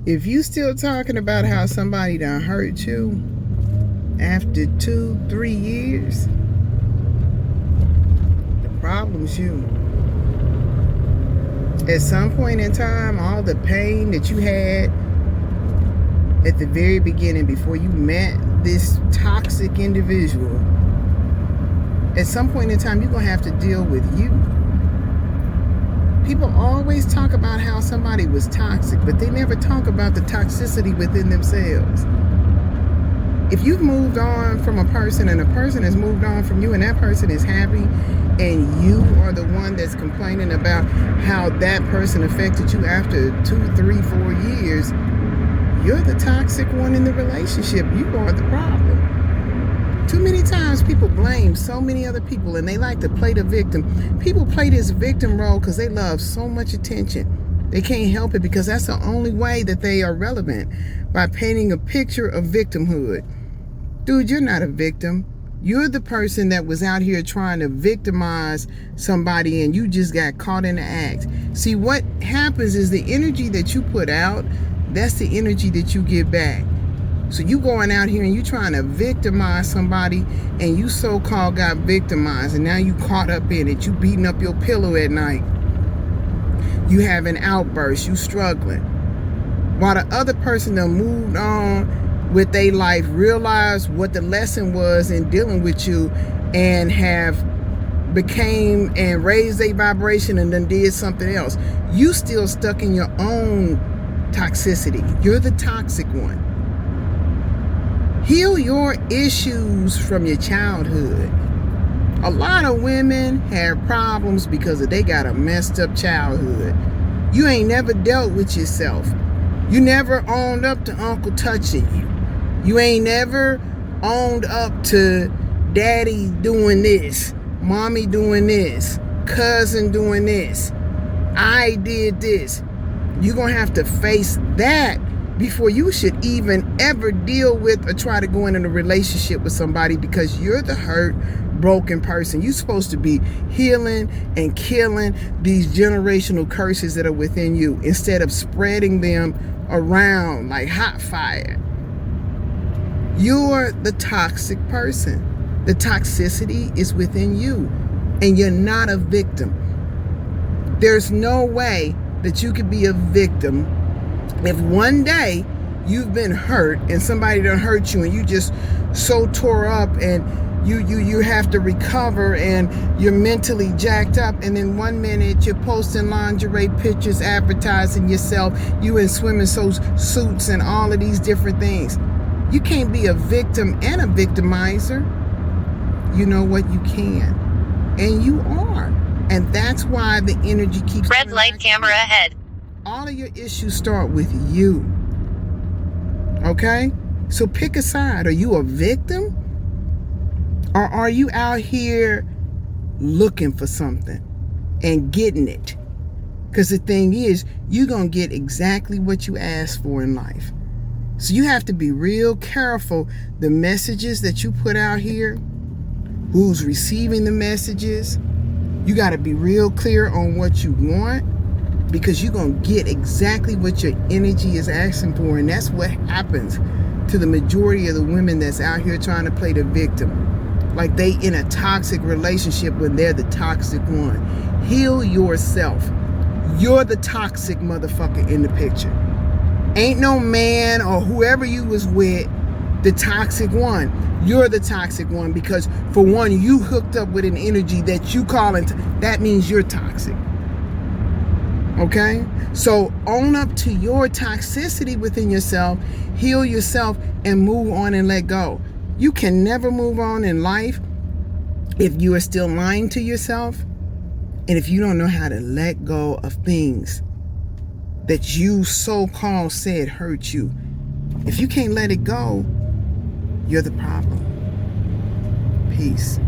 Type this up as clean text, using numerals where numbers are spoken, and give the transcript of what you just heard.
If you still talking about how somebody done hurt you after 2-3 years, the problem's you. At some point in time, all the pain that you had at the very beginning before you met this toxic individual, at some point in time, you're going to have to deal with you. People always talk about how somebody was toxic, but they never talk about the toxicity within themselves. If you've moved on from a person and a person has moved on from you and that person is happy, and you are the one that's complaining about how that person affected you after 2, 3, 4 years, you're the toxic one in the relationship. You are the problem. Too many times people blame so many other people and they like to play the victim. People play this victim role because they love so much attention. They can't help it because that's the only way that they are relevant, by painting a picture of victimhood. Dude, you're not a victim. You're the person that was out here trying to victimize somebody and you just got caught in the act. See, what happens is the energy that you put out, that's the energy that you get back. So you going out here and you trying to victimize somebody and you so-called got victimized and now you caught up in it. You beating up your pillow at night. You have an outburst. You struggling. While the other person done moved on with their life, realized what the lesson was in dealing with you and have became and raised their vibration and then did something else. You still stuck in your own toxicity. You're the toxic one. Heal your issues from your childhood. A lot of women have problems because they got a messed up childhood. You ain't never dealt with yourself. You never owned up to uncle touching you. You ain't never owned up to daddy doing this, mommy doing this, cousin doing this. I did this. You're going to have to face that before you should even ever deal with or try to go into a relationship with somebody, because you're the hurt, broken person. You're supposed to be healing and killing these generational curses that are within you instead of spreading them around like hot fire. You're the toxic person. The toxicity is within you, and you're not a victim. There's no way that you could be a victim if one day you've been hurt and somebody done hurt you and you just so tore up and you have to recover and you're mentally jacked up, and then 1 minute you're posting lingerie pictures advertising yourself, you in swimming suits and all of these different things. You can't be a victim and a victimizer. You know what? You can. And you are. And that's why the energy keeps... Red light, camera ahead. All of your issues start with you. Okay? So pick a side. Are you a victim? Or are you out here looking for something and getting it? Because the thing is, you're going to get exactly what you asked for in life. So you have to be real careful the messages that you put out here, who's receiving the messages. You got to be real clear on what you want, because you're going to get exactly what your energy is asking for. And that's what happens to the majority of the women that's out here trying to play the victim. Like they in a toxic relationship when they're the toxic one. Heal yourself. You're the toxic motherfucker in the picture. Ain't no man or whoever you was with the toxic one. You're the toxic one, because for one, you hooked up with an energy that you calling, that means you're toxic. Okay? So own up to your toxicity within yourself, heal yourself, and move on and let go. You can never move on in life if you are still lying to yourself, and if you don't know how to let go of things that you so-called said hurt you. If you can't let it go, you're the problem. Peace.